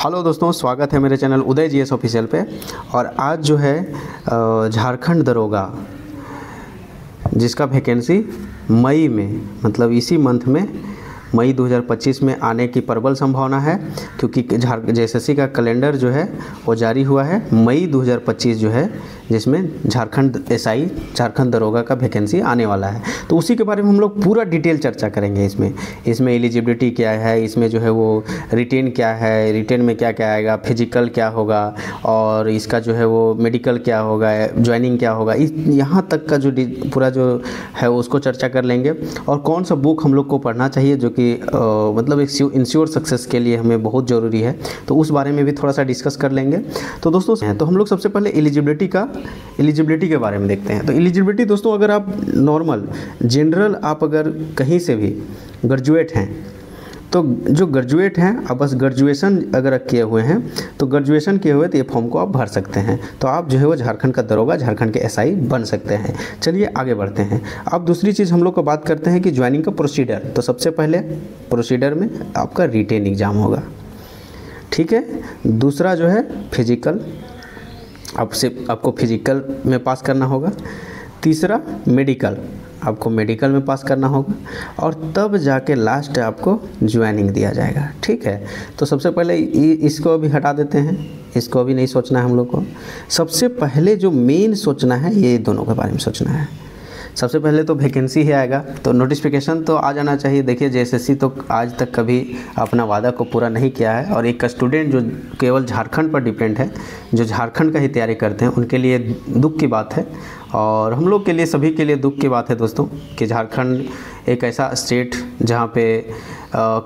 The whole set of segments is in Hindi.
हेलो दोस्तों, स्वागत है मेरे चैनल उदय जीएस ऑफिशियल पे। और आज जो है झारखंड दरोगा जिसका वैकेंसी मई में, मतलब इसी मंथ में मई 2025 में आने की प्रबल संभावना है, क्योंकि जेएसएससी का कैलेंडर जो है वो जारी हुआ है मई 2025 जो है, जिसमें झारखंड एसआई झारखंड दरोगा का वैकेंसी आने वाला है। तो उसी के बारे में हम लोग पूरा डिटेल चर्चा करेंगे। इसमें एलिजिबिलिटी क्या है, इसमें जो है वो रिटेन क्या है, रिटेन में क्या क्या आएगा, फिजिकल क्या होगा, और इसका जो है वो मेडिकल क्या होगा, ज्वाइनिंग क्या होगा, यहाँ तक का जो पूरा जो है उसको चर्चा कर लेंगे। और कौन सा बुक हम लोग को पढ़ना चाहिए जो कि मतलब एक इंश्योर सक्सेस के लिए हमें बहुत ज़रूरी है, तो उस बारे में भी थोड़ा सा डिस्कस कर लेंगे। तो दोस्तों तो हम लोग सबसे पहले एलिजिबिलिटी के बारे में देखते हैं। तो एलिजिबिलिटी दोस्तों, अगर आप नॉर्मल जनरल आप अगर कहीं से भी ग्रेजुएट हैं, तो जो ग्रेजुएट हैं आप बस ग्रेजुएशन अगर किए हुए हैं तो ग्रेजुएशन किए हुए तो ये फॉर्म को आप भर सकते हैं। तो आप जो है वो झारखंड का दरोगा, झारखंड के एसआई बन सकते हैं। चलिए आगे बढ़ते हैं। अब दूसरी चीज़ हम लोग को बात करते हैं कि ज्वाइनिंग का प्रोसीडर। तो सबसे पहले प्रोसीडर में आपका रिटेन एग्ज़ाम होगा, ठीक है। दूसरा जो है फिजिकल, आपको फिजिकल में पास करना होगा। तीसरा मेडिकल, आपको मेडिकल में पास करना होगा, और तब जाके लास्ट आपको ज्वाइनिंग दिया जाएगा, ठीक है। तो सबसे पहले इसको अभी हटा देते हैं, इसको अभी नहीं सोचना है हम लोग को। सबसे पहले जो मेन सोचना है ये दोनों के बारे में सोचना है। सबसे पहले तो वैकेंसी ही आएगा, तो नोटिफिकेशन तो आ जाना चाहिए। देखिए जेएसएससी तो आज तक कभी अपना वादा को पूरा नहीं किया है, और एक स्टूडेंट जो केवल झारखंड पर डिपेंड है, जो झारखंड का ही तैयारी करते हैं, उनके लिए दुख की बात है, और हम लोग के लिए, सभी के लिए दुख की बात है दोस्तों, कि झारखंड एक ऐसा स्टेट जहाँ पे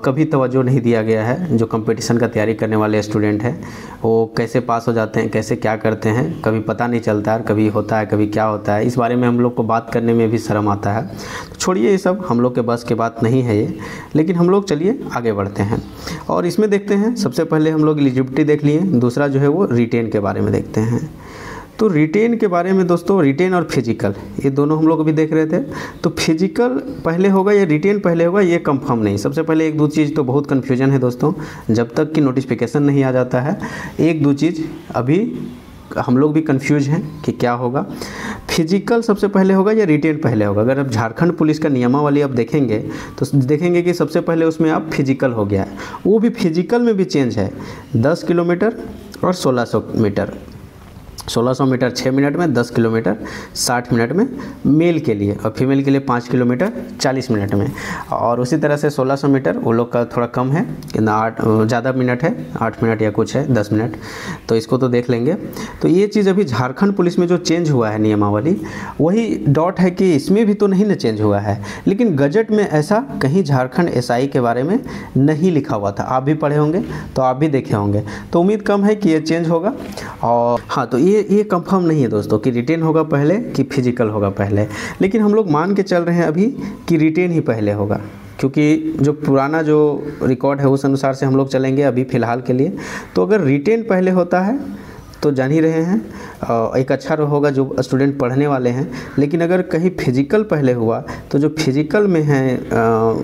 कभी तवज्जो नहीं दिया गया है। जो कंपटीशन का तैयारी करने वाले स्टूडेंट हैं वो कैसे पास हो जाते हैं, कैसे क्या करते हैं, कभी पता नहीं चलता है, कभी होता है कभी क्या होता है। इस बारे में हम लोग को बात करने में भी शर्म आता है। तो छोड़िए, ये सब हम लोग के बस की बात नहीं है ये। लेकिन हम लोग चलिए आगे बढ़ते हैं और इसमें देखते हैं। सबसे पहले हम लोग एलिजिबिलिटी देख लिए, दूसरा जो है वो रिटेन के बारे में देखते हैं। तो रिटेन के बारे में दोस्तों, रिटेन और फिजिकल ये दोनों हम लोग अभी देख रहे थे। तो फिजिकल पहले होगा या रिटेन पहले होगा, ये कंफर्म नहीं। सबसे पहले एक दो चीज़ तो बहुत कन्फ्यूजन है दोस्तों, जब तक कि नोटिफिकेशन नहीं आ जाता है। एक दो चीज़ अभी हम लोग भी कंफ्यूज हैं कि क्या होगा। फिजिकल सबसे पहले होगा या रिटेन पहले होगा। अगर आप झारखंड पुलिस का नियमावली आप देखेंगे तो देखेंगे कि सबसे पहले उसमें आप फिजिकल हो गया है। वो भी फिजिकल में भी चेंज है, 10 किलोमीटर और 1600 मीटर। 1600 मीटर 6 मिनट में, 10 किलोमीटर 60 मिनट में मेल के लिए, और फीमेल के लिए 5 किलोमीटर 40 मिनट में। और उसी तरह से 1600 मीटर वो लोग का थोड़ा कम है, कितना 8 ज़्यादा मिनट है, 8 मिनट या कुछ है, 10 मिनट। तो इसको तो देख लेंगे। तो ये चीज़ अभी झारखंड पुलिस में जो चेंज हुआ है नियमावली, वही डॉट है कि इसमें भी तो नहीं न चेंज हुआ है, लेकिन गजट में ऐसा कहीं झारखंड एसआई के बारे में नहीं लिखा हुआ था। आप भी पढ़े होंगे तो आप भी देखे होंगे, तो उम्मीद कम है कि ये चेंज होगा। और हाँ, तो ये कंफर्म नहीं है दोस्तों कि रिटेन होगा पहले कि फिजिकल होगा पहले, लेकिन हम लोग मान के चल रहे हैं अभी कि रिटेन ही पहले होगा, क्योंकि जो पुराना जो रिकॉर्ड है उस अनुसार से हम लोग चलेंगे अभी फ़िलहाल के लिए। तो अगर रिटेन पहले होता है तो जान ही रहे हैं एक अच्छा होगा जो स्टूडेंट पढ़ने वाले हैं। लेकिन अगर कहीं फिजिकल पहले हुआ तो जो फिजिकल में है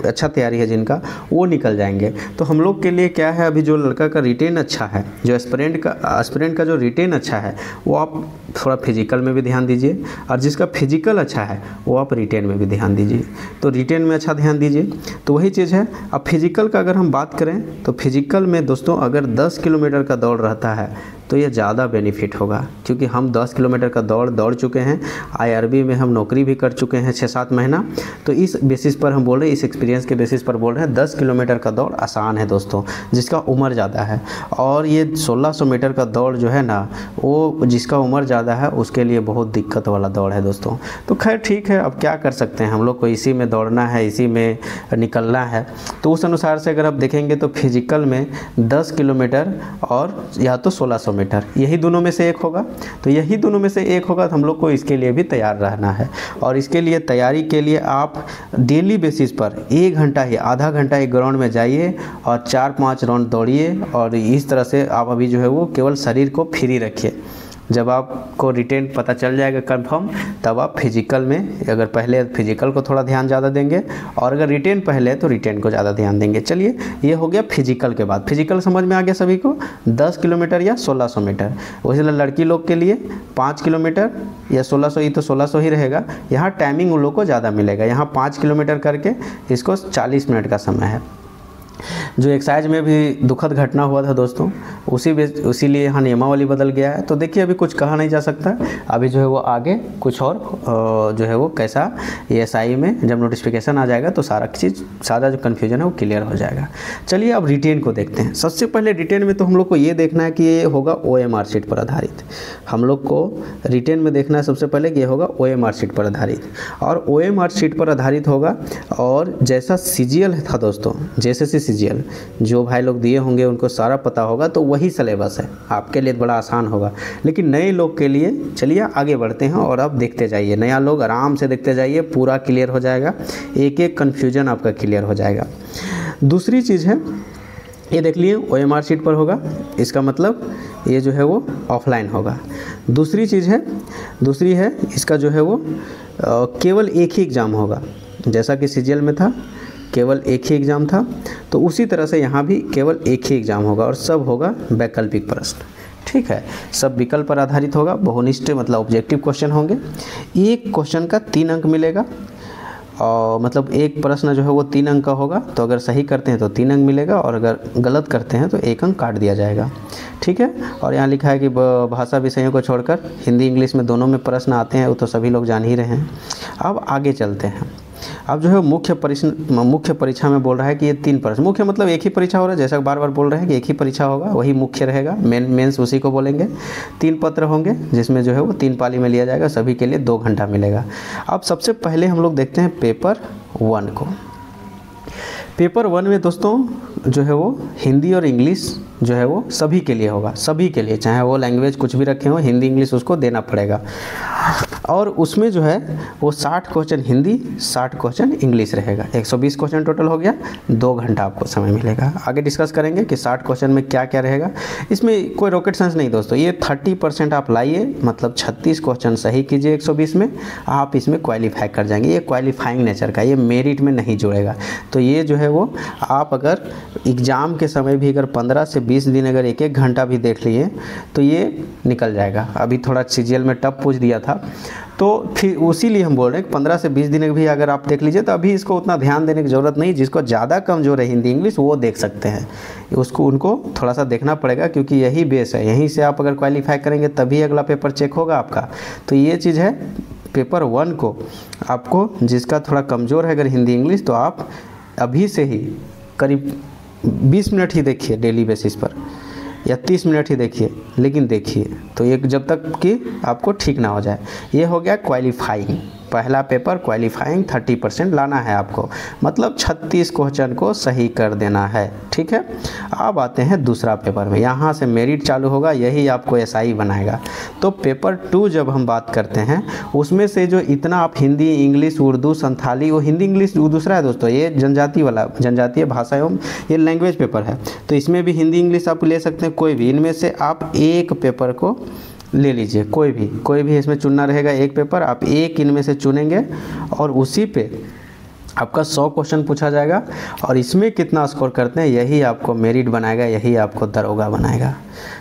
अच्छा तैयारी है जिनका, वो निकल जाएंगे। तो हम लोग के लिए क्या है, अभी जो लड़का का रिटेन अच्छा है, जो एस्पिरेंट का जो रिटेन अच्छा है, वो आप थोड़ा फिजिकल में भी ध्यान दीजिए, और जिसका फिजिकल अच्छा है वो आप रिटेन में भी ध्यान दीजिए। तो रिटेन में अच्छा ध्यान दीजिए। तो वही चीज़ है। अब फिजिकल का अगर हम बात करें तो फिजिकल में दोस्तों अगर 10 किलोमीटर का दौड़ रहता है तो ये ज़्यादा बेनिफिट होगा, क्योंकि हम 10 किलोमीटर का दौड़ चुके हैं। आईआरबी में हम नौकरी भी कर चुके हैं 6-7 महीना। तो इस बेसिस पर हम बोल रहे हैं, इस एक्सपीरियंस के बेसिस पर बोल रहे हैं, 10 किलोमीटर का दौड़ आसान है दोस्तों, जिसका उम्र ज़्यादा है। और ये 1600 मीटर का दौड़ जो है ना, वो जिसका उम्र ज़्यादा है उसके लिए बहुत दिक्कत वाला दौड़ है दोस्तों। तो खैर ठीक है, अब क्या कर सकते हैं, हम लोग को इसी में दौड़ना है, इसी में निकलना है। तो उस अनुसार से अगर आप देखेंगे तो फिजिकल में 10 किलोमीटर और या तो 1600 मीटर, यही दोनों में से एक होगा। तो यही दोनों में से एक होगा, तो हम लोग को इसके लिए भी तैयार रहना है। और इसके लिए तैयारी के लिए आप डेली बेसिस पर 1 घंटा ही, आधा घंटा एक ग्राउंड में जाइए और 4-5 राउंड दौड़िए। और इस तरह से आप अभी जो है वो केवल शरीर को फ्री रखिए। जब आपको रिटेन पता चल जाएगा कंफर्म, तब आप फिजिकल में, अगर पहले फिजिकल को थोड़ा ध्यान ज़्यादा देंगे और अगर रिटेन पहले है तो रिटेन को ज़्यादा ध्यान देंगे। चलिए, ये हो गया फिजिकल के बाद। फिजिकल समझ में आ गया सभी को, 10 किलोमीटर या 1600 मीटर। वैसे लड़की लोग के लिए 5 किलोमीटर या 1600 ही, तो 1600 ही रहेगा। यहाँ टाइमिंग उन लोग को ज़्यादा मिलेगा। यहाँ 5 किलोमीटर करके इसको 40 मिनट का समय है। जो एक्साइज में भी दुखद घटना हुआ था दोस्तों, उसीलिए यहाँ नियमावली बदल गया है। तो देखिए, अभी कुछ कहा नहीं जा सकता, अभी जो है वो आगे कुछ और जो है वो कैसा एएसआई में जब नोटिफिकेशन आ जाएगा तो सारा जो कन्फ्यूजन है वो क्लियर हो जाएगा। चलिए अब रिटेन को देखते हैं। सबसे पहले रिटेन में तो हम लोग को ये देखना है कि ये होगा OMR शीट पर आधारित। हम लोग को रिटेन में देखना है सबसे पहले कि ये होगा OMR शीट पर आधारित, और OMR शीट पर आधारित होगा। और जैसा CGL था दोस्तों, JSSC CGL जो भाई लोग दिए होंगे उनको सारा पता होगा, तो वही सिलेबस है, आपके लिए बड़ा आसान होगा। लेकिन नए लोग के लिए चलिए आगे बढ़ते हैं और अब देखते जाइए, नया लोग आराम से देखते जाइए, पूरा क्लियर हो जाएगा, एक एक कन्फ्यूजन आपका क्लियर हो जाएगा। दूसरी चीज़ है, ये देख लिए OMR शीट पर होगा, इसका मतलब ये जो है वो ऑफलाइन होगा। दूसरी चीज़ है, दूसरी है इसका जो है वो केवल एक ही एग्ज़ाम होगा। जैसा कि CGL में था केवल एक ही एग्ज़ाम था, तो उसी तरह से यहाँ भी केवल एक ही एग्ज़ाम होगा और सब होगा वैकल्पिक प्रश्न। ठीक है, सब विकल्प पर आधारित होगा, बहुनिष्ठ मतलब ऑब्जेक्टिव क्वेश्चन होंगे। एक क्वेश्चन का 3 अंक मिलेगा, और मतलब एक प्रश्न जो है वो 3 अंक का होगा, तो अगर सही करते हैं तो 3 अंक मिलेगा और अगर गलत करते हैं तो 1 अंक काट दिया जाएगा। ठीक है, और यहाँ लिखा है कि भाषा विषयों को छोड़कर हिंदी इंग्लिश में दोनों में प्रश्न आते हैं, वो तो सभी लोग जान ही रहे हैं। अब आगे चलते हैं। अब जो है मुख्य परीक्षा में बोल रहा है कि ये 3 प्रश्न, मुख्य मतलब एक ही परीक्षा हो रहा है, जैसा बार बार बोल रहे हैं कि एक ही परीक्षा होगा, वही मुख्य रहेगा, मेंस उसी को बोलेंगे। 3 पत्र होंगे जिसमें जो है वो 3 पाली में लिया जाएगा, सभी के लिए 2 घंटा मिलेगा। अब सबसे पहले हम लोग देखते हैं पेपर 1 को। पेपर 1 में दोस्तों जो है वो हिंदी और इंग्लिश जो है वो सभी के लिए होगा, सभी के लिए, चाहे वो लैंग्वेज कुछ भी रखे हो, हिंदी इंग्लिश उसको देना पड़ेगा। और उसमें जो है वो 60 क्वेश्चन हिंदी, 60 क्वेश्चन इंग्लिश रहेगा। 120 क्वेश्चन टोटल हो गया, 2 घंटा आपको समय मिलेगा। आगे डिस्कस करेंगे कि 60 क्वेश्चन में क्या क्या रहेगा। इसमें कोई रॉकेट साइंस नहीं दोस्तों, ये 30% आप लाइए, मतलब 36 क्वेश्चन सही कीजिए 120 में, आप इसमें क्वालिफाई कर जाएंगे। ये क्वालिफाइंग नेचर का, ये मेरिट में नहीं जुड़ेगा। तो ये जो है वो आप अगर एग्ज़ाम के समय भी अगर 15 से 20 दिन अगर 1-1 घंटा भी देख लिए तो ये निकल जाएगा। अभी थोड़ा CGL में टफ पूछ दिया था, तो फिर उसीलिए हम बोल रहे हैं कि 15 से 20 दिन भी अगर आप देख लीजिए तो अभी इसको उतना ध्यान देने की ज़रूरत नहीं। जिसको ज़्यादा कमज़ोर है हिंदी इंग्लिश वो देख सकते हैं, उनको थोड़ा सा देखना पड़ेगा, क्योंकि यही बेस है, यहीं से आप अगर क्वालिफाई करेंगे तभी अगला पेपर चेक होगा आपका। तो ये चीज़ है पेपर 1 को, आपको जिसका थोड़ा कमज़ोर है अगर हिंदी इंग्लिश, तो आप अभी से ही करीब 20 मिनट ही देखिए डेली बेसिस पर, या 30 मिनट ही देखिए, लेकिन देखिए तो ये जब तक कि आपको ठीक ना हो जाए। ये हो गया क्वालिफाइंग, पहला पेपर क्वालिफाइंग 30% लाना है आपको, मतलब 36 क्वेश्चन को सही कर देना है। ठीक है, अब आते हैं दूसरा पेपर में, यहाँ से मेरिट चालू होगा, यही आपको SI बनाएगा। तो पेपर 2 जब हम बात करते हैं उसमें से जो इतना आप हिंदी इंग्लिश उर्दू संथाली, वो हिंदी इंग्लिश दूसरा है दोस्तों, ये जनजातीय भाषा एवं ये लैंग्वेज पेपर है, तो इसमें भी हिंदी इंग्लिश आप ले सकते हैं, कोई भी इनमें से आप एक पेपर को ले लीजिए, कोई भी इसमें चुनना रहेगा, एक पेपर आप एक इनमें से चुनेंगे और उसी पे आपका 100 क्वेश्चन पूछा जाएगा, और इसमें कितना स्कोर करते हैं यही आपको मेरिट बनाएगा, यही आपको दरोगा बनाएगा।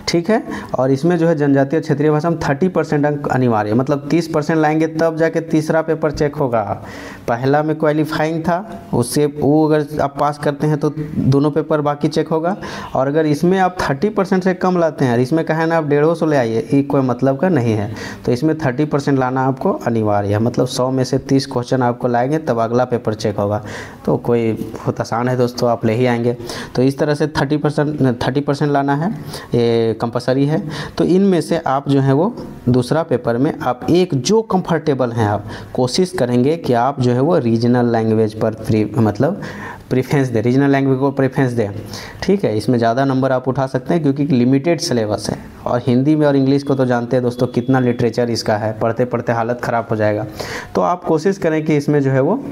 ठीक है, और इसमें जो है जनजातीय क्षेत्रीय भाषा में 30% अंक अनिवार्य है, मतलब 30% लाएंगे तब जाके तीसरा पेपर चेक होगा। पहला में क्वालिफाइंग था, उससे वो अगर आप पास करते हैं तो दोनों पेपर बाकी चेक होगा, और अगर इसमें आप 30% से कम लाते हैं, इसमें कहें ना आप 150 ले आइए, ये कोई मतलब का नहीं है। तो इसमें 30% लाना आपको अनिवार्य है, मतलब 100 में से 30 क्वेश्चन आपको लाएंगे तब अगला पेपर चेक होगा। तो कोई बहुत आसान है दोस्तों, आप ले ही आएंगे। तो इस तरह से 30% लाना है, ये कंपलसरी है। तो इनमें से आप जो है वो दूसरा पेपर में आप एक जो कंफर्टेबल हैं आप कोशिश करेंगे कि आप जो है वो रीजनल लैंग्वेज पर मतलब प्रेफरेंस दें, रीजनल लैंग्वेज को प्रेफरेंस दें। ठीक है, इसमें ज़्यादा नंबर आप उठा सकते हैं क्योंकि लिमिटेड सिलेबस है, और हिंदी में और इंग्लिश को तो जानते हैं दोस्तों कितना लिटरेचर इसका है, पढ़ते पढ़ते हालत ख़राब हो जाएगा। तो आप कोशिश करें कि इसमें जो है वो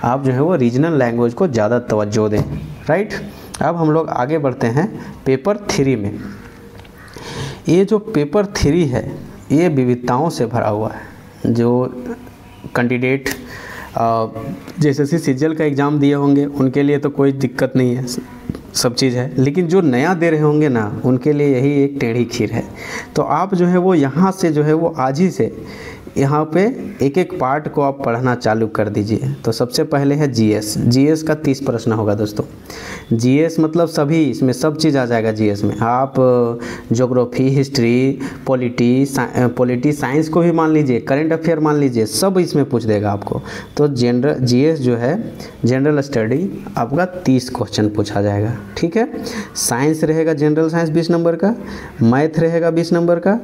आप जो है वो रीजनल लैंग्वेज को ज़्यादा तवज्जो दें। राइट, अब हम लोग आगे बढ़ते हैं पेपर 3 में। ये जो पेपर 3 है ये विविधताओं से भरा हुआ है। जो कैंडिडेट JSSC सीजीएल का एग्ज़ाम दिए होंगे उनके लिए तो कोई दिक्कत नहीं है, सब चीज़ है, लेकिन जो नया दे रहे होंगे ना उनके लिए यही एक टेढ़ी खीर है। तो आप जो है वो यहाँ से जो है वो आज ही से यहाँ पे एक एक पार्ट को आप पढ़ना चालू कर दीजिए। तो सबसे पहले है जीएस का 30 प्रश्न होगा दोस्तों। जीएस मतलब सभी, इसमें सब चीज़ आ जाएगा जीएस में। आप ज्योग्राफी, हिस्ट्री, पॉलिटी साइंस को भी मान लीजिए, करंट अफेयर मान लीजिए, सब इसमें पूछ देगा आपको। तो जीएस जो है जनरल स्टडी आपका 30 क्वेश्चन पूछा जाएगा, ठीक है। साइंस रहेगा जनरल साइंस 20 नंबर का, मैथ रहेगा 20 नंबर का,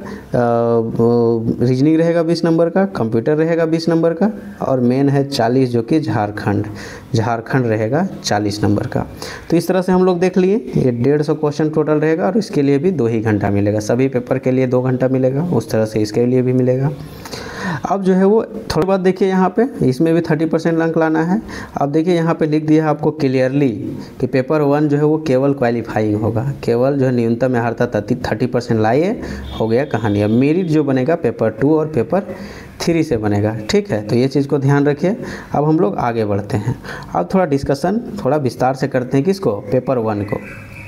रीजनिंग रहेगा 20 नंबर का, कंप्यूटर रहेगा 20 नंबर का, और मेन है 40 जो कि झारखंड रहेगा 40 नंबर का। तो इस तरह से हम लोग देख लिए, ये 150 क्वेश्चन टोटल रहेगा और इसके लिए भी 2 ही घंटा मिलेगा। सभी पेपर के लिए 2 घंटा मिलेगा, उस तरह से इसके लिए भी मिलेगा। अब जो है वो थोड़ी बात देखिए, यहाँ पे इसमें भी 30% अंक लाना है। अब देखिए यहाँ पे लिख दिया है आपको क्लियरली कि पेपर 1 जो है वो केवल क्वालिफाइंग होगा, केवल जो है न्यूनतम अर्हता 30% लाइए, हो गया कहानी। अब मेरिट जो बनेगा पेपर 2 और पेपर 3 से बनेगा, ठीक है। तो ये चीज़ को ध्यान रखिए। अब हम लोग आगे बढ़ते हैं, अब थोड़ा डिस्कशन थोड़ा विस्तार से करते हैं किसको, पेपर 1 को।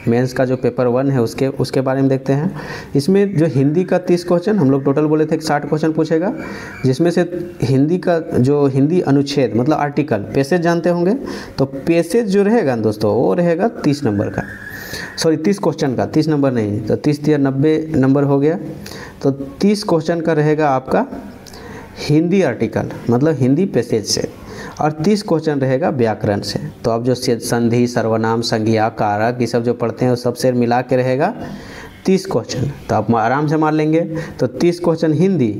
मेंस का जो पेपर 1 है उसके बारे में देखते हैं। इसमें जो हिंदी का 30 क्वेश्चन, हम लोग टोटल बोले थे कि 60 क्वेश्चन पूछेगा, जिसमें से हिंदी का जो हिंदी अनुच्छेद मतलब आर्टिकल, पैसेज जानते होंगे, तो पैसेज जो रहेगा दोस्तों वो रहेगा 30 नंबर का, सॉरी 30 क्वेश्चन का, 30 नंबर नहीं, तो 30 या 90 नंबर हो गया। तो 30 क्वेश्चन का रहेगा आपका हिंदी आर्टिकल मतलब हिंदी पैसेज से, और 30 क्वेश्चन रहेगा व्याकरण से। तो अब जो संधि, सर्वनाम, संज्ञा, कारक ये सब जो पढ़ते हैं वो सब से मिला के रहेगा 30 क्वेश्चन। तो आप आराम से मार लेंगे। तो 30 क्वेश्चन हिंदी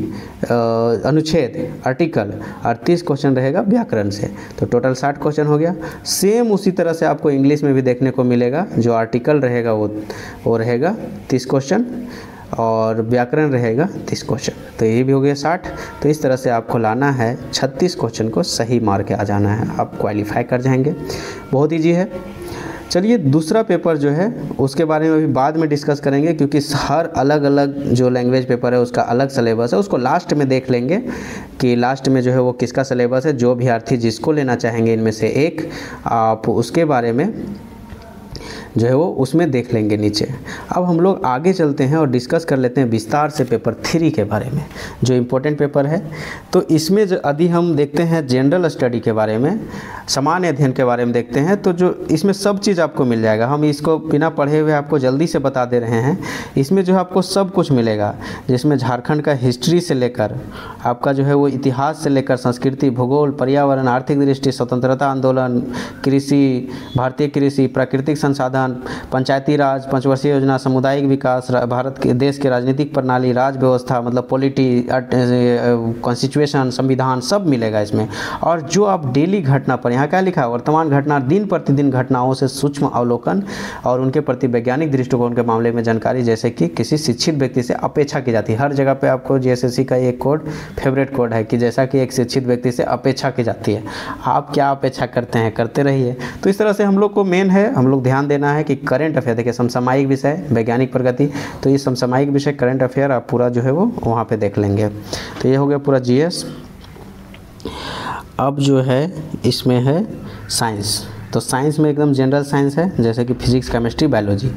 अनुच्छेद आर्टिकल और 30 क्वेश्चन रहेगा व्याकरण से, तो टोटल 60 क्वेश्चन हो गया। सेम उसी तरह से आपको इंग्लिश में भी देखने को मिलेगा, जो आर्टिकल रहेगा वो रहेगा 30 क्वेश्चन और व्याकरण रहेगा 30 क्वेश्चन, तो ये भी हो गया 60। तो इस तरह से आपको लाना है 36 क्वेश्चन को सही मार के आ जाना है, आप क्वालिफाई कर जाएंगे। बहुत ईजी है। चलिए दूसरा पेपर जो है उसके बारे में अभी बाद में डिस्कस करेंगे, क्योंकि हर अलग अलग जो लैंग्वेज पेपर है उसका अलग सिलेबस है, उसको लास्ट में देख लेंगे कि लास्ट में जो है वो किसका सिलेबस है। जो अभ्यर्थी जिसको लेना चाहेंगे इनमें से एक, आप उसके बारे में जो है वो उसमें देख लेंगे नीचे। अब हम लोग आगे चलते हैं और डिस्कस कर लेते हैं विस्तार से पेपर 3 के बारे में, जो इम्पोर्टेंट पेपर है। तो इसमें जो यदि हम देखते हैं जनरल स्टडी के बारे में, सामान्य अध्ययन के बारे में देखते हैं, तो जो इसमें सब चीज़ आपको मिल जाएगा। हम इसको बिना पढ़े हुए आपको जल्दी से बता दे रहे हैं। इसमें जो है आपको सब कुछ मिलेगा, जिसमें झारखंड का हिस्ट्री से लेकर आपका जो है वो इतिहास से लेकर संस्कृति, भूगोल, पर्यावरण, आर्थिक दृष्टि, स्वतंत्रता आंदोलन, कृषि, भारतीय कृषि, प्राकृतिक संसाधन, पंचायती राज, पंचवर्षीय योजना, सामुदायिक विकास, भारत के देश के राजनीतिक प्रणाली, राज व्यवस्था मतलब पॉलिटी, कॉन्स्टिट्यूशन, संविधान, सब मिलेगा इसमें। और जो आप डेली घटना पर, यहाँ क्या लिखा है, वर्तमान घटना, दिन प्रतिदिन घटनाओं से सूक्ष्म अवलोकन और उनके प्रति वैज्ञानिक दृष्टिकोण के मामले में जानकारी, जैसे कि किसी शिक्षित व्यक्ति से अपेक्षा की जाती है। हर जगह पे आपको JSSC का एक कोड फेवरेट कोड है कि जैसा कि एक शिक्षित व्यक्ति से अपेक्षा की जाती है, आप क्या अपेक्षा करते हैं, करते रहिए। तो इस तरह से हम लोग को मेन है, हम लोग ध्यान देना है कि करंट अफेयर, देखिए समसामयिक विषय, वैज्ञानिक प्रगति, तो ये समसामयिक विषय करंट अफेयर आप पूरा जो है वो वहाँ पे देख लेंगे। तो ये हो गया पूरा GS। अब जो है इसमें है साइंस। तो साइंस में एकदम जनरल साइंस है, जैसे कि फिजिक्स, केमिस्ट्री, बायोलॉजी,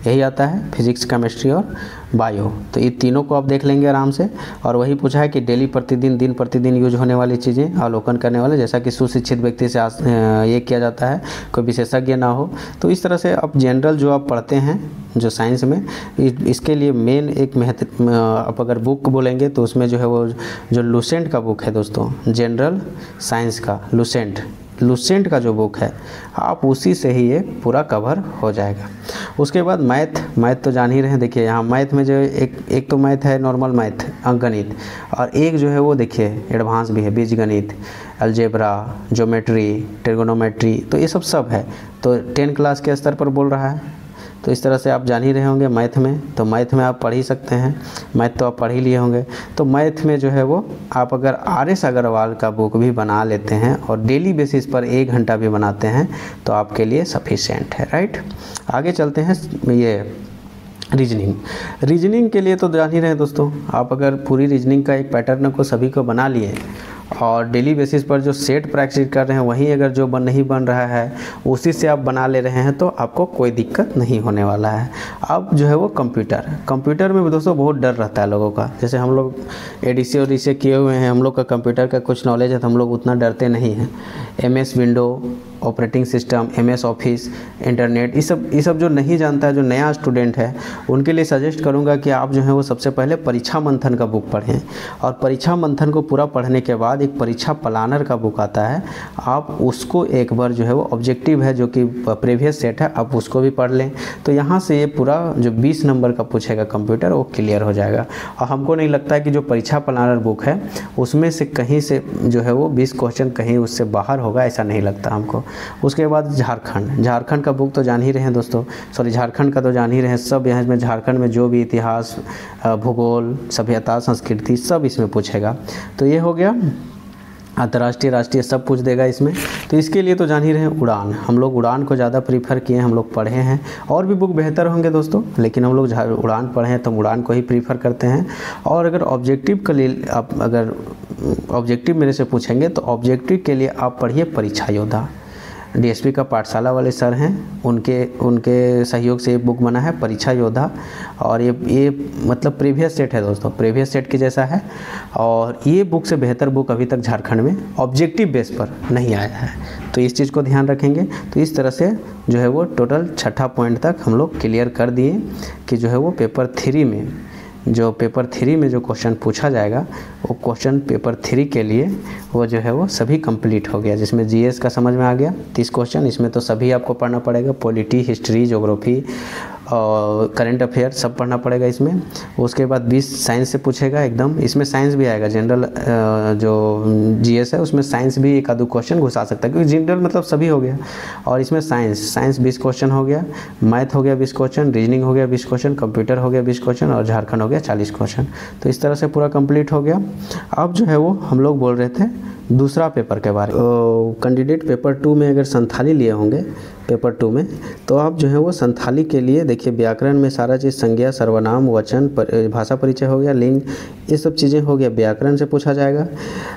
यही आता है, फिजिक्स, केमिस्ट्री और बायो। तो ये तीनों को आप देख लेंगे आराम से। और वही पूछा है कि डेली प्रतिदिन, दिन प्रतिदिन यूज होने वाली चीज़ें अवलोकन करने वाले, जैसा कि सुशिक्षित व्यक्ति से ये किया जाता है, कोई विशेषज्ञ ना हो। तो इस तरह से आप जनरल जो आप पढ़ते हैं जो साइंस में, इसके लिए मेन एक महत्व, आप अगर बुक बोलेंगे तो उसमें जो है वो जो लुसेंट का बुक है दोस्तों, जनरल साइंस का लुसेंट का जो बुक है, आप उसी से ही ये पूरा कवर हो जाएगा। उसके बाद मैथ तो जान ही रहे हैं। देखिए यहाँ मैथ में जो एक तो मैथ है नॉर्मल मैथ, अंकगणित, और एक जो है वो देखिए एडवांस भी है, बीजगणित, अलजेब्रा, ज्योमेट्री, ट्रिगोनोमेट्री, तो ये सब है। तो 10 क्लास के स्तर पर बोल रहा है। तो इस तरह से आप जान ही रहे होंगे मैथ में, तो मैथ में आप पढ़ ही सकते हैं, मैथ तो आप पढ़ ही लिए होंगे। तो मैथ में जो है वो आप अगर RS अग्रवाल का बुक भी बना लेते हैं और डेली बेसिस पर 1 घंटा भी बनाते हैं तो आपके लिए सफिशिएंट है, राइट। आगे चलते हैं, ये रीजनिंग के लिए तो जान ही रहे हैं दोस्तों, आप अगर पूरी रीजनिंग का एक पैटर्न को सभी को बना लिए और डेली बेसिस पर जो सेट प्रैक्टिस कर रहे हैं वहीं अगर जो नहीं बन रहा है उसी से आप बना ले रहे हैं तो आपको कोई दिक्कत नहीं होने वाला है। अब जो है वो कंप्यूटर में दोस्तों बहुत डर रहता है लोगों का। जैसे हम लोग एडीसी और इसे किए हुए हैं, हम लोग का कंप्यूटर का कुछ नॉलेज है तो हम लोग उतना डरते नहीं हैं। MS window, operating system, MS office, internet, ये सब जो नहीं जानता है, जो नया स्टूडेंट है, उनके लिए सजेस्ट करूंगा कि आप जो है वो सबसे पहले परीक्षा मंथन का बुक पढ़ें। और परीक्षा मंथन को पूरा पढ़ने के बाद एक परीक्षा प्लानर का बुक आता है, आप उसको एक बार जो है वो ऑब्जेक्टिव है जो कि प्रीवियस सेट है, आप उसको भी पढ़ लें। तो यहाँ से ये पूरा जो 20 नंबर का पूछेगा कंप्यूटर वो क्लियर हो जाएगा। और हमको नहीं लगता है कि जो परीक्षा प्लानर बुक है उसमें से कहीं से जो है वो 20 क्वेश्चन कहीं उससे बाहर होगा, ऐसा नहीं लगता हमको। उसके बाद झारखंड का बुक तो जान ही रहे हैं दोस्तों, झारखंड का तो जान ही रहे हैं सब। यहाँ में झारखंड में जो भी इतिहास, भूगोल, सभ्यता, संस्कृति सब इसमें पूछेगा। तो ये हो गया अंतर्राष्ट्रीय, राष्ट्रीय सब पूछ देगा इसमें। तो इसके लिए तो जान ही रहे हैं उड़ान, हम लोग उड़ान को ज़्यादा प्रीफर किए, हम लोग पढ़े हैं। और भी बुक बेहतर होंगे दोस्तों, लेकिन हम लोग उड़ान पढ़े हैं तो उड़ान को ही प्रीफर करते हैं। और अगर ऑब्जेक्टिव के लिए आप अगर ऑब्जेक्टिव मेरे से पूछेंगे तो ऑब्जेक्टिव के लिए आप पढ़िए परीक्षा योद्धा। DSP का पाठशाला वाले सर हैं, उनके सहयोग से ये बुक बना है परीक्षा योद्धा। और ये मतलब प्रीवियस सेट है दोस्तों, प्रीवियस सेट के जैसा है। और ये बुक से बेहतर बुक अभी तक झारखंड में ऑब्जेक्टिव बेस पर नहीं आया है, तो इस चीज़ को ध्यान रखेंगे। तो इस तरह से जो है वो टोटल 6ठा पॉइंट तक हम लोग क्लियर कर दिए कि जो है वो पेपर 3 में जो क्वेश्चन पूछा जाएगा वो क्वेश्चन पेपर 3 के लिए वो जो है वो सभी कंप्लीट हो गया। जिसमें GS का समझ में आ गया 30 क्वेश्चन, इसमें तो सभी आपको पढ़ना पड़ेगा, पॉलिटी, हिस्ट्री, ज्योग्राफी और करंट अफेयर सब पढ़ना पड़ेगा इसमें। उसके बाद 20 साइंस से पूछेगा एकदम, इसमें साइंस भी आएगा। जनरल जो GS है उसमें साइंस भी एक आधो क्वेश्चन घुसा सकता है, क्योंकि जनरल मतलब सभी हो गया। और इसमें साइंस 20 क्वेश्चन हो गया, मैथ हो गया 20 क्वेश्चन, रीजनिंग हो गया 20 क्वेश्चन, कंप्यूटर हो गया 20 क्वेश्चन और झारखंड हो गया 40 क्वेश्चन। तो इस तरह से पूरा कंप्लीट हो गया। अब जो है वो हम लोग बोल रहे थे दूसरा पेपर के बारे में। कैंडिडेट पेपर 2 में अगर संथाली लिए होंगे पेपर 2 में, तो आप जो है वो संथाली के लिए देखिए व्याकरण में सारा चीज़, संज्ञा, सर्वनाम, वचन, भाषा परिचय हो गया, लिंग, ये सब चीज़ें हो गया, व्याकरण से पूछा जाएगा।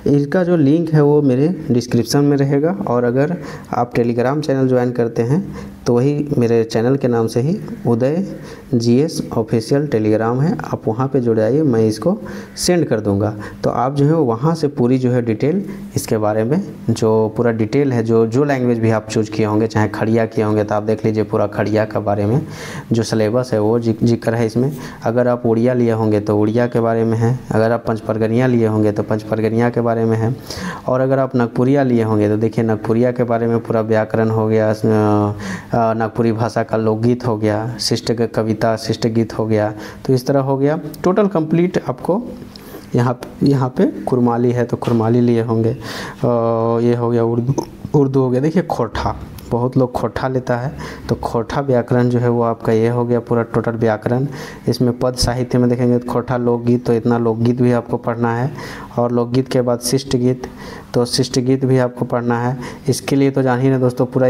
इसका जो लिंक है वो मेरे डिस्क्रिप्शन में रहेगा। और अगर आप टेलीग्राम चैनल ज्वाइन करते हैं तो वही मेरे चैनल के नाम से ही उदय GS ऑफिशियल टेलीग्राम है, आप वहाँ पे जुड़ जाइए, मैं इसको सेंड कर दूँगा। तो आप जो है वहाँ से पूरी जो है डिटेल इसके बारे में जो पूरा डिटेल है, जो लैंग्वेज भी आप चूज किए होंगे, चाहे खड़िया किए होंगे तो आप देख लीजिए पूरा खड़िया का बारे में जो सिलेबस है वो जिक्र है इसमें। अगर आप उड़िया लिए होंगे तो उड़िया के बारे में है, अगर आप पंचपरगनिया लिए होंगे तो पंचपरगनिया के बारे में है, और अगर आप नागपुरिया लिए होंगे तो देखिए नागपुरिया के बारे में पूरा व्याकरण हो गया, नागपुरी भाषा का लोकगीत हो गया, शिष्ट कविता, शिष्ट गीत हो गया। तो इस तरह हो गया टोटल कंप्लीट। आपको यहाँ पे कुरमाली है तो कुरमाली लिए होंगे, ये हो गया उर्दू हो गया। देखिए खोटा, बहुत लोग खोटा लेता है, तो खोटा व्याकरण जो है वो आपका ये हो गया पूरा टोटल व्याकरण। इसमें पद साहित्य में देखेंगे तो खोटा लोकगीत, तो इतना लोकगीत भी आपको पढ़ना है। और लोकगीत के बाद शिष्ट गीत, तो शिष्ट गीत भी आपको पढ़ना है। इसके लिए तो जान ही ना दोस्तों, पूरा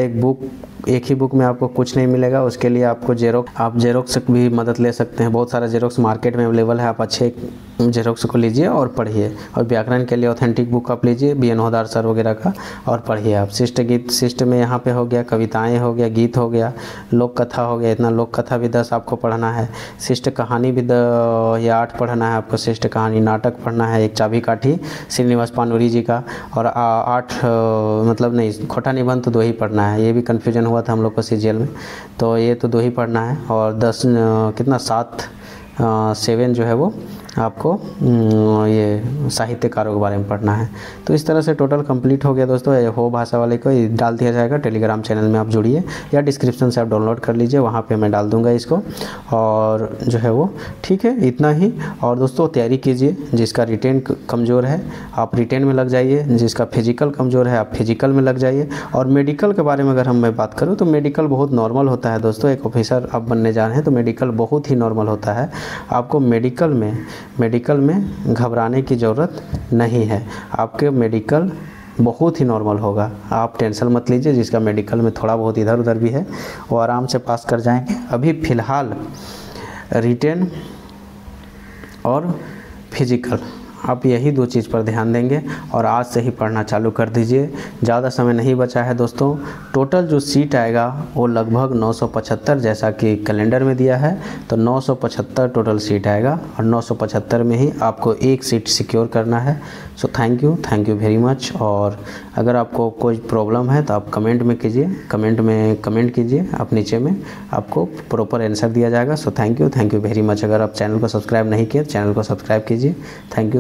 एक ही बुक में आपको कुछ नहीं मिलेगा, उसके लिए आपको जेरोक्स भी मदद ले सकते हैं। बहुत सारा जेरोक्स मार्केट में अवेलेबल है, आप अच्छे जेरोक्स को लीजिए और पढ़िए। और व्याकरण के लिए ऑथेंटिक बुक आप लीजिए BN होदार सर वगैरह का और पढ़िए आप। शिष्ट गीत, शिष्ट में यहाँ पे हो गया कविताएं हो गया, गीत हो गया, लोक कथा हो गया, इतना लोक कथा भी 10 आपको पढ़ना है। शिष्ट कहानी भी 8 पढ़ना है आपको। शिष्ट कहानी नाटक पढ़ना है, एक चाबी काठी श्रीनिवास पानुरी जी का, और 8 मतलब नहीं, खोटा निबंध तो 2 ही पढ़ना है। ये भी कन्फ्यूजन हुआ था हम लोग को CGL में, तो ये तो 2 ही पढ़ना है। और 7 जो है वो आपको ये साहित्यकारों के बारे में पढ़ना है। तो इस तरह से टोटल कंप्लीट हो गया दोस्तों। हो भाषा वाले को डाल दिया जाएगा टेलीग्राम चैनल में, आप जुड़िए या डिस्क्रिप्शन से आप डाउनलोड कर लीजिए, वहाँ पे मैं डाल दूँगा इसको। और जो है वो ठीक है, इतना ही। और दोस्तों तैयारी कीजिए, जिसका रिटेन कमज़ोर है आप रिटेन में लग जाइए, जिसका फिजिकल कमज़ोर है आप फिजिकल में लग जाइए। और मेडिकल के बारे में अगर मैं बात करूँ तो मेडिकल बहुत नॉर्मल होता है दोस्तों। एक ऑफिसर आप बनने जा रहे हैं तो मेडिकल बहुत ही नॉर्मल होता है। आपको मेडिकल में घबराने की ज़रूरत नहीं है, आपके मेडिकल बहुत ही नॉर्मल होगा। आप टेंशन मत लीजिए, जिसका मेडिकल में थोड़ा बहुत इधर उधर भी है वो आराम से पास कर जाएंगे। अभी फ़िलहाल रिटेन और फिजिकल, आप यही 2 चीज़ पर ध्यान देंगे और आज से ही पढ़ना चालू कर दीजिए। ज़्यादा समय नहीं बचा है दोस्तों। टोटल जो सीट आएगा वो लगभग 975, जैसा कि कैलेंडर में दिया है, तो 975 टोटल सीट आएगा और 975 में ही आपको एक सीट सिक्योर करना है। So thank you very much. और अगर आपको कोई प्रॉब्लम है तो आप कमेंट में कीजिए, कमेंट कीजिए, आप नीचे में आपको प्रॉपर आंसर दिया जाएगा। So thank you very much. अगर आप चैनल को सब्सक्राइब नहीं किए, चैनल को सब्सक्राइब कीजिए। Thank you.